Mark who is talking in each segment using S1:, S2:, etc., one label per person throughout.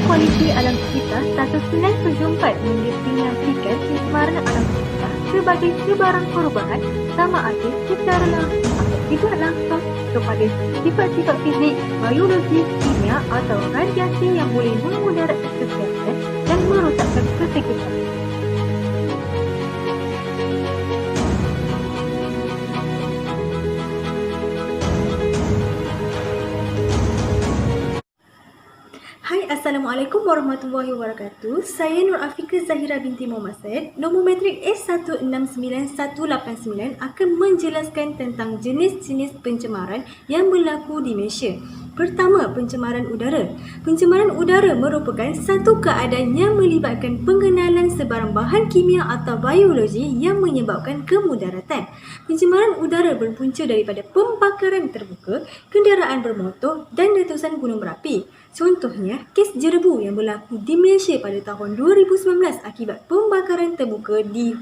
S1: Kualiti Alam Sekitar 1974 mendefinisikan pencemaran alam sekitar sebagai sebarang perubahan sama ada secara langsung atau tidak langsung kepada sifat-sifat fizik, biologi, kimia atau radiasi yang boleh memudaratkan kesihatan dan merosakkan kesekitar.
S2: Hai, Assalamualaikum warahmatullahi wabarakatuh. Saya Nur Afiqah Zahira binti Muhammad Said. Nombor matrik S169189 akan menjelaskan tentang jenis-jenis pencemaran yang berlaku di Malaysia. Pertama, pencemaran udara. Pencemaran udara merupakan satu keadaan yang melibatkan pengenalan sebarang bahan kimia atau biologi yang menyebabkan kemudaratan. Pencemaran udara berpunca daripada pembakaran terbuka, kenderaan bermotor dan letusan gunung berapi. Contohnya, kes jerebu yang berlaku di Malaysia pada tahun 2019 akibat pembakaran terbuka di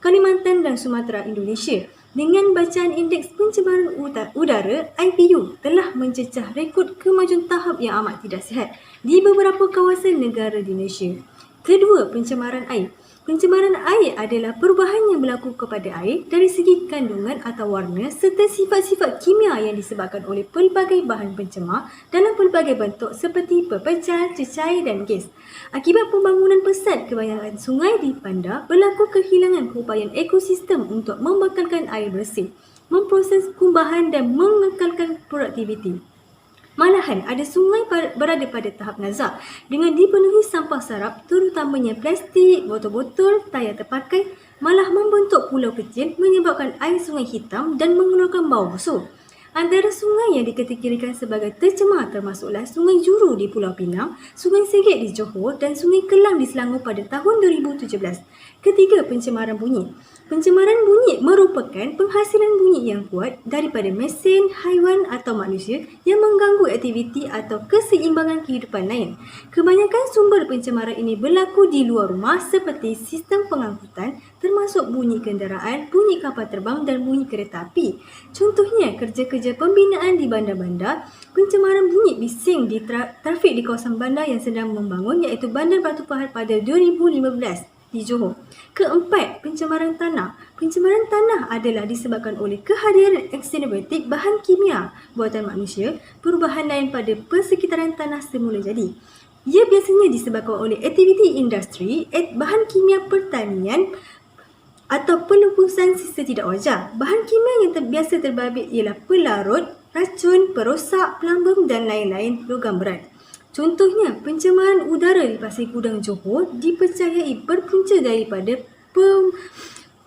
S2: Kalimantan dan Sumatera, Indonesia. Dengan bacaan indeks pencemaran udara IPU telah mencecah rekod kemajuan tahap yang amat tidak sihat di beberapa kawasan negara di Malaysia. Kedua, pencemaran air. Pencemaran air adalah perubahan yang berlaku kepada air dari segi kandungan atau warna serta sifat-sifat kimia yang disebabkan oleh pelbagai bahan pencemar dalam pelbagai bentuk seperti pepejal, cecair dan gas. Akibat pembangunan pesat kebanyakan sungai di bandar, berlaku kehilangan keupayaan ekosistem untuk membekalkan air bersih, memproses kumbahan dan mengekalkan produktiviti. Malahan, ada sungai berada pada tahap nazak dengan dipenuhi sampah sarap terutamanya plastik, botol-botol, tayar terpakai, malah membentuk pulau kecil menyebabkan air sungai hitam dan mengeluarkan bau busuk. Antara sungai yang dikategorikan sebagai tercemar termasuklah Sungai Juru di Pulau Pinang, Sungai Segit di Johor dan Sungai Kelang di Selangor pada tahun 2017. Ketiga, pencemaran bunyi. Pencemaran bunyi merupakan penghasilan bunyi yang kuat daripada mesin, haiwan atau manusia yang mengganggu aktiviti atau keseimbangan kehidupan lain. Kebanyakan sumber pencemaran ini berlaku di luar rumah seperti sistem pengangkutan termasuk bunyi kenderaan, bunyi kapal terbang dan bunyi kereta api. Contohnya, kerja-kerja pembinaan di bandar-bandar, pencemaran bunyi bising di trafik di kawasan bandar yang sedang membangun iaitu Bandar Batu Pahat pada 2015 di Johor. Keempat, pencemaran tanah. Pencemaran tanah adalah disebabkan oleh kehadiran accelerated bahan kimia buatan manusia, perubahan lain pada persekitaran tanah semula jadi. Ia biasanya disebabkan oleh aktiviti industri, bahan kimia pertanian atau pelupusan sisa tidak wajar. Bahan kimia yang biasa terbabit ialah pelarut, racun, perosak, plumbum dan lain-lain logam berat. Contohnya, pencemaran udara di Pasir Gudang Johor dipercayai berpunca daripada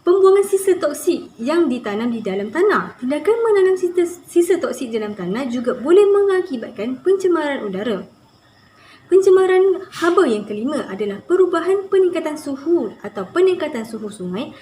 S2: pembuangan sisa toksik yang ditanam di dalam tanah. Tindakan menanam sisa toksik dalam tanah juga boleh mengakibatkan pencemaran udara. Pencemaran haba yang kelima adalah perubahan peningkatan suhu atau peningkatan suhu sungai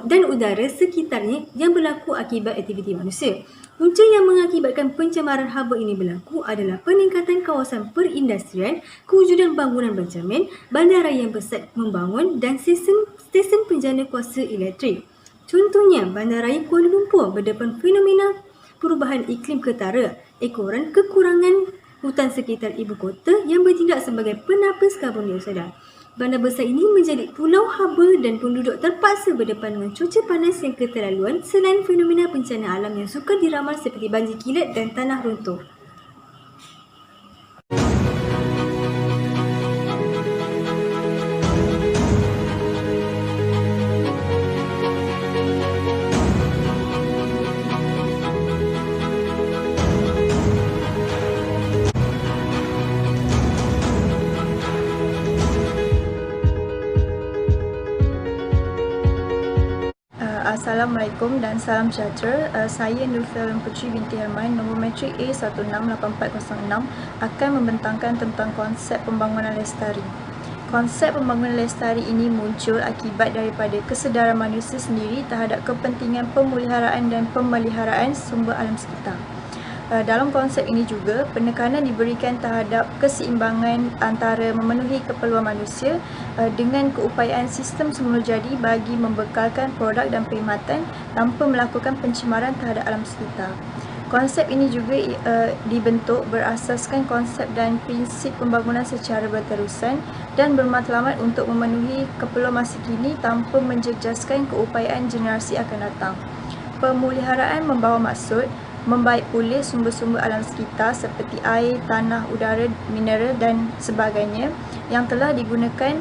S2: dan udara sekitarnya yang berlaku akibat aktiviti manusia. Punca yang mengakibatkan pencemaran haba ini berlaku adalah peningkatan kawasan perindustrian, kewujudan bangunan bercermin, bandaraya yang besar membangun dan stesen penjana kuasa elektrik. Contohnya, bandaraya Kuala Lumpur berdepan fenomena perubahan iklim ketara, ekoran kekurangan hutan sekitar ibu kota yang bertindak sebagai penapis karbon dioksida. Bandar besar ini menjadi pulau haba dan penduduk terpaksa berdepan dengan cuaca panas yang keterlaluan selain fenomena bencana alam yang sukar diramal seperti banjir kilat dan tanah runtuh.
S3: Assalamualaikum dan salam sejahtera. Saya Nurfilah Putri binti Herman, nombor matrik A168406 akan membentangkan tentang konsep pembangunan lestari. Konsep pembangunan lestari ini muncul akibat daripada kesedaran manusia sendiri terhadap kepentingan pemeliharaan dan pemeliharaan sumber alam sekitar. Dalam konsep ini juga, penekanan diberikan terhadap keseimbangan antara memenuhi keperluan manusia dengan keupayaan sistem semula jadi bagi membekalkan produk dan perkhidmatan tanpa melakukan pencemaran terhadap alam sekitar. Konsep ini juga dibentuk berasaskan konsep dan prinsip pembangunan secara berterusan dan bermatlamat untuk memenuhi keperluan masa kini tanpa menjejaskan keupayaan generasi akan datang. Pemeliharaan membawa maksud membaik pulih sumber-sumber alam sekitar seperti air, tanah, udara, mineral dan sebagainya yang telah digunakan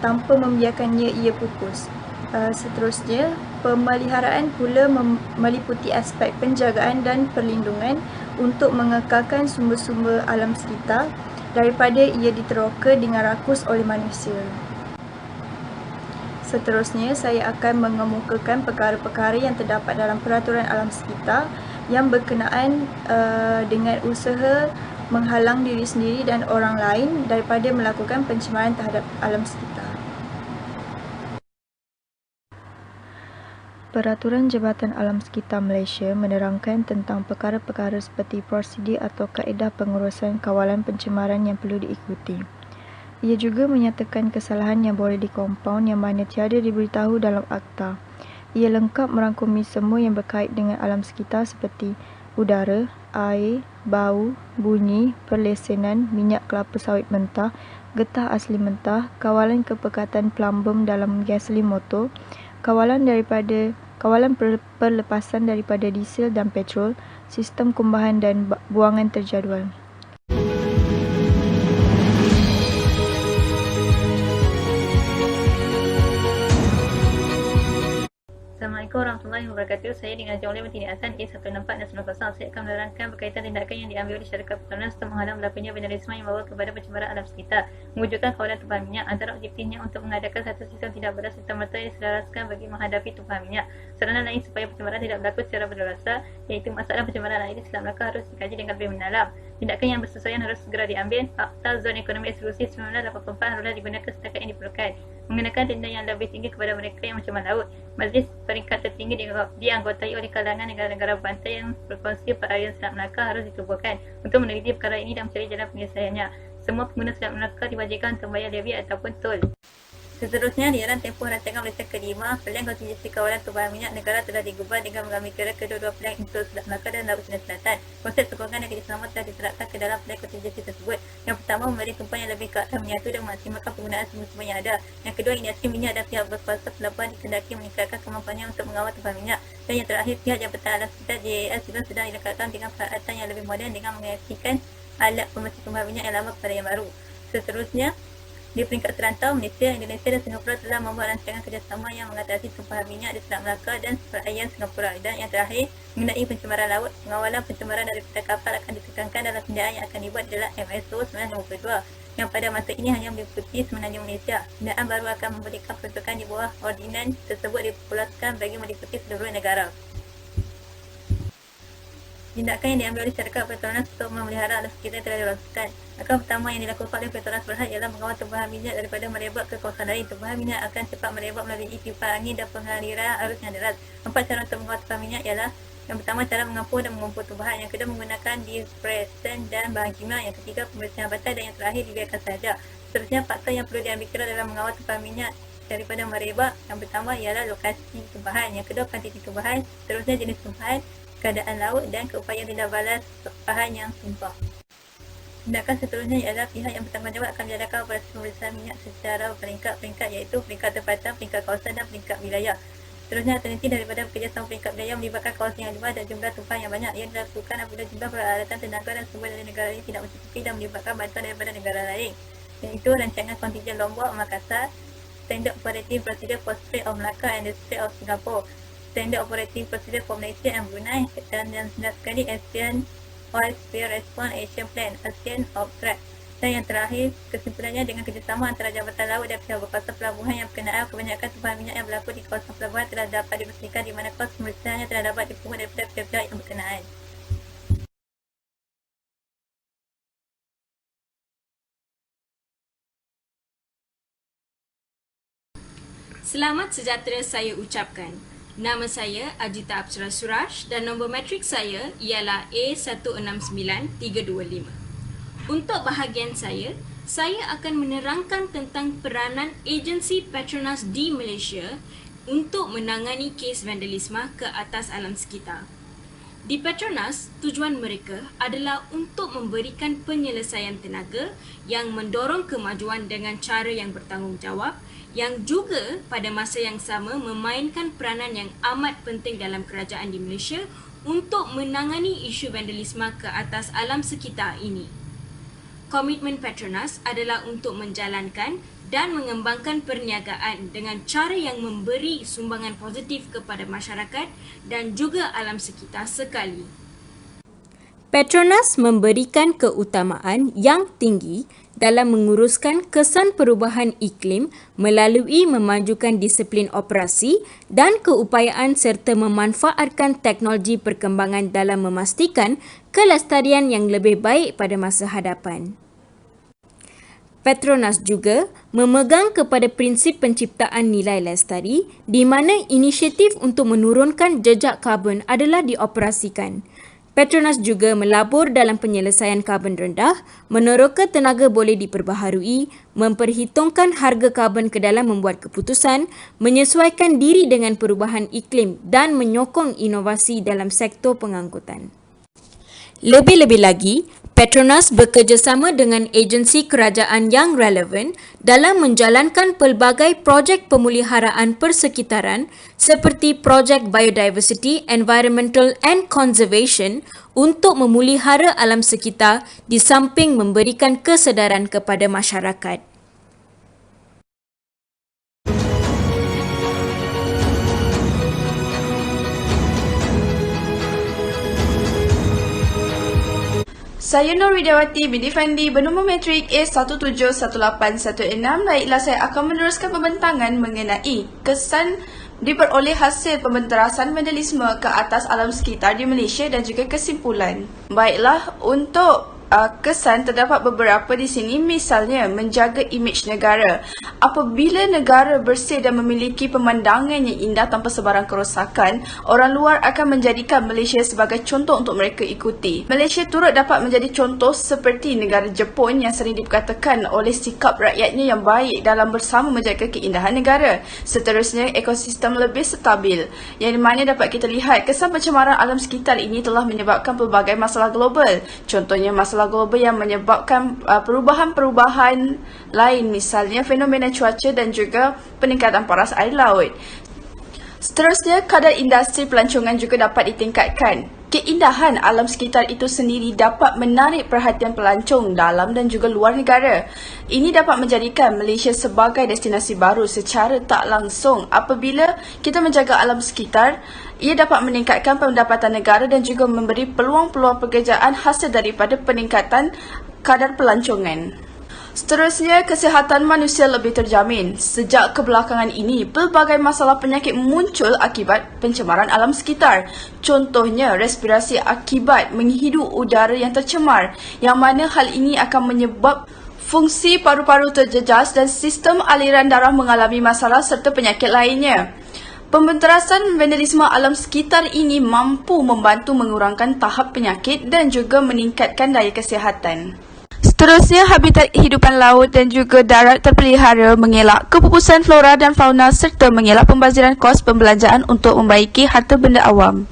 S3: tanpa membiarkannya ia pupus. Seterusnya, pemeliharaan pula meliputi aspek penjagaan dan perlindungan untuk mengekalkan sumber-sumber alam sekitar daripada ia diteroka dengan rakus oleh manusia. Seterusnya, saya akan mengemukakan perkara-perkara yang terdapat dalam peraturan alam sekitar yang berkenaan dengan usaha menghalang diri sendiri dan orang lain daripada melakukan pencemaran terhadap alam sekitar. Peraturan Jabatan Alam Sekitar Malaysia menerangkan tentang perkara-perkara seperti prosedur atau kaedah pengurusan kawalan pencemaran yang perlu diikuti. Ia juga menyatakan kesalahan yang boleh dikompaun yang mana tiada diberitahu dalam akta. Ia lengkap merangkumi semua yang berkait dengan alam sekitar seperti udara, air, bau, bunyi, perlesenan, minyak kelapa sawit mentah, getah asli mentah, kawalan kepekatan plumbum dalam gasolin motor, kawalan perlepasan daripada diesel dan petrol, sistem kumbahan dan buangan terjadual.
S4: Assalamualaikum warahmatullahi wabarakatuh. Saya dengan Jauh Binti Hasan A164 dan 90. Saya akan menerangkan berkaitan tindakan yang diambil oleh syarikat pertanian serta menghalang berlakunya vandalisme yang membawa kepada pencemaran alam sekitar, mewujudkan kawalan tumpahan minyak. Antara objektifnya untuk mengadakan satu sistem tidak berdas serta-merta yang diselaraskan bagi menghadapi tumpahan minyak. Sarana lain supaya pencemaran tidak berlaku secara berdasar, iaitu masalah pencemaran air di Selat Melaka harus dikaji dengan lebih mendalam. Tindakan yang bersesuaian harus segera diambil. Akta Zon Ekonomi Eksklusif 1984 haruslah digunakan setakat yang diperlukan. Mengenakan denda yang lebih tinggi kepada mereka yang mencemar laut. Majlis peringkat tertinggi dianggotai oleh kalangan negara-negara pantai yang berkongsi perairan Selat Melaka harus ditubuhkan untuk meneliti perkara ini dan mencari jalan penyelesaiannya. Semua pengguna Selat Melaka diwajibkan untuk membayar levy ataupun tol. Seterusnya, di dalam tempoh rancangan Malaysia ke-5, pilihan kontingensi kawalan tumpahan minyak negara telah digubah dengan mengambil kira kedua-dua pilihan untuk Selat Melaka dan Laut Cina Selatan. Konsep sokongan dan kerjasama telah diterapkan ke dalam pilihan kontingensi tersebut. Yang pertama, memberi tumpahan yang lebih ke arah menyatu dan memaksimalkan penggunaan sumber-sumber yang ada. Yang kedua, industri minyak dan pihak berkuasa pelabuhan dikendaki meningkatkan kemampuannya untuk mengawal tumpahan minyak. Dan yang terakhir, pihak Jabatan Alam Sekitar JAS juga sedang dilengkapkan dengan peralatan yang lebih moden dengan menggantikan alat pembersih tumpahan minyak yang lama kepada yang baru. Seterusnya, di peringkat serantau, Malaysia, Indonesia dan Singapura telah membuat rancangan kerjasama yang mengatasi tumpahan minyak di Selat Melaka dan perairan Singapura. Dan yang terakhir, mengenai pencemaran laut, pengawalan pencemaran daripada kapal akan ditekankan dalam pindaan yang akan dibuat dalam MSO 952 yang pada masa ini hanya meliputi Semenanjung Malaysia. Pindaan baru akan memberikan peruntukan di bawah ordinan tersebut dipopulaskan bagi meliputi seluruh negara. Tindakan yang diambil oleh syarikat Petronas untuk memelihara alam sekitar telah dilakukan. Langkah pertama yang dilakukan oleh Petronas Berhad ialah mengawal tumpahan minyak daripada merebak ke kawasan lain. Tumpahan minyak akan cepat merebak melalui pipa angin dan pengaliran arus yang deras. 4 cara untuk mengawal tumpahan minyak ialah: yang pertama, cara mengampu dan mengumpul tumpahan. Yang kedua, menggunakan dispersen dan bahan kimia. Yang ketiga, pembersihan batai. Dan yang terakhir, dibiarkan sahaja. Seterusnya, faktor yang perlu diambil kira dalam mengawal tumpahan minyak daripada merebak. Yang pertama ialah lokasi tumpahan. Yang kedua, kuantiti tumpahan. Seterusnya, jenis tumpahan, keadaan laut dan keupayaan tindak balas tumpahan yang tumpah. Tindakan seterusnya ialah pihak yang bertanggungjawab akan menjalankan operasi pemeriksaan minyak secara peringkat-peringkat, iaitu peringkat tempatan, peringkat kawasan dan peringkat wilayah. Seterusnya, alternatif daripada bekerjasama peringkat wilayah melibatkan kawasan yang luas dan jumlah tumpahan yang banyak. Ia dilakukan apabila jumlah peralatan tenaga dan sumber dari negara lain tidak mencukupi dan melibatkan bantuan daripada negara lain, iaitu rancangan kontingen Lombok, Makassar, Standard Operating Procedure for Strait of Malacca and the Strait of Singapore, Standard Operating Procedure for Malaysia and Brunei, dan yang sekali ASEAN Oil Spill Response Action Plan, ASEAN OPTRAC. Dan yang terakhir, kesimpulannya dengan kerjasama antara Jabatan Laut dan pihak berkuasa pelabuhan yang berkenaan, kebanyakan tumpahan minyak yang berlaku di kawasan pelabuhan telah dapat dibersihkan di mana kos pemerisaannya telah dapat dipungut daripada pihak-pihak yang berkenaan.
S2: Selamat sejahtera saya ucapkan. Nama saya Ajita Apsara Suraj dan nombor matrik saya ialah A169325. Untuk bahagian saya akan menerangkan tentang peranan agensi Petronas di Malaysia untuk menangani kes vandalisme ke atas alam sekitar. Di Petronas, tujuan mereka adalah untuk memberikan penyelesaian tenaga yang mendorong kemajuan dengan cara yang bertanggungjawab, yang juga pada masa yang sama memainkan peranan yang amat penting dalam kerajaan di Malaysia untuk menangani isu vandalisme ke atas alam sekitar ini. Komitmen Petronas adalah untuk menjalankan dan mengembangkan perniagaan dengan cara yang memberi sumbangan positif kepada masyarakat dan juga alam sekitar sekali. Petronas memberikan keutamaan yang tinggi dalam menguruskan kesan perubahan iklim melalui memajukan disiplin operasi dan keupayaan serta memanfaatkan teknologi perkembangan dalam memastikan kelestarian yang lebih baik pada masa hadapan. Petronas juga memegang kepada prinsip penciptaan nilai lestari di mana inisiatif untuk menurunkan jejak karbon adalah dioperasikan. Petronas juga melabur dalam penyelesaian karbon rendah, meneroka tenaga boleh diperbaharui, memperhitungkan harga karbon ke dalam membuat keputusan, menyesuaikan diri dengan perubahan iklim dan menyokong inovasi dalam sektor pengangkutan. Lebih-lebih lagi, Petronas bekerjasama dengan agensi kerajaan yang relevan dalam menjalankan pelbagai projek pemeliharaan persekitaran seperti projek Biodiversity, Environmental and Conservation untuk memelihara alam sekitar di samping memberikan kesedaran kepada masyarakat.
S5: Saya Nur Widiawati binti Fandi bernombor matrik A171816. Baiklah, saya akan meneruskan pembentangan mengenai kesan diperoleh hasil pembenterasan vandalisme ke atas alam sekitar di Malaysia dan juga kesimpulan. Baiklah, untuk kesan terdapat beberapa di sini, misalnya menjaga imej negara. Apabila negara bersih dan memiliki pemandangan yang indah tanpa sebarang kerosakan, orang luar akan menjadikan Malaysia sebagai contoh untuk mereka ikuti. Malaysia turut dapat menjadi contoh seperti negara Jepun yang sering dikatakan oleh sikap rakyatnya yang baik dalam bersama menjaga keindahan negara. Seterusnya, ekosistem lebih stabil, yang di mana dapat kita lihat kesan pencemaran alam sekitar ini telah menyebabkan pelbagai masalah global. Contohnya masalah global yang menyebabkan perubahan-perubahan lain, misalnya fenomena cuaca dan juga peningkatan paras air laut. Seterusnya, kadar industri pelancongan juga dapat ditingkatkan. Keindahan alam sekitar itu sendiri dapat menarik perhatian pelancong dalam dan juga luar negara. Ini dapat menjadikan Malaysia sebagai destinasi baru secara tak langsung. Apabila kita menjaga alam sekitar, ia dapat meningkatkan pendapatan negara dan juga memberi peluang-peluang pekerjaan hasil daripada peningkatan kadar pelancongan. Seterusnya, kesihatan manusia lebih terjamin. Sejak kebelakangan ini, pelbagai masalah penyakit muncul akibat pencemaran alam sekitar. Contohnya, respirasi akibat menghirup udara yang tercemar, yang mana hal ini akan menyebab fungsi paru-paru terjejas dan sistem aliran darah mengalami masalah serta penyakit lainnya. Pembenterasan vandalisme alam sekitar ini mampu membantu mengurangkan tahap penyakit dan juga meningkatkan daya kesihatan. Seterusnya, habitat kehidupan laut dan juga darat terpelihara, mengelak kepupusan flora dan fauna serta mengelak pembaziran kos pembelanjaan untuk membaiki harta benda awam.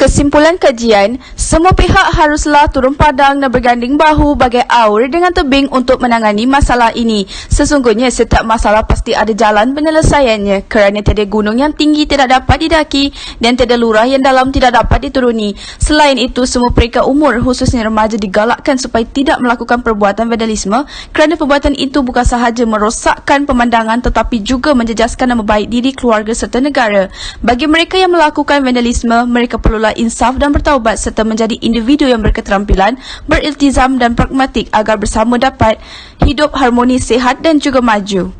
S5: Kesimpulan kajian, semua pihak haruslah turun padang dan berganding bahu bagai aur dengan tebing untuk menangani masalah ini. Sesungguhnya setiap masalah pasti ada jalan penyelesaiannya kerana tiada gunung yang tinggi tidak dapat didaki dan tiada lurah yang dalam tidak dapat dituruni. Selain itu, semua peringkat umur khususnya remaja digalakkan supaya tidak melakukan perbuatan vandalisme kerana perbuatan itu bukan sahaja merosakkan pemandangan tetapi juga menjejaskan nama baik diri keluarga serta negara. Bagi mereka yang melakukan vandalisme, mereka perlulah insaf dan bertaubat serta menjadi individu yang berketerampilan, beriltizam dan pragmatik agar bersama dapat hidup harmoni, sihat dan juga maju.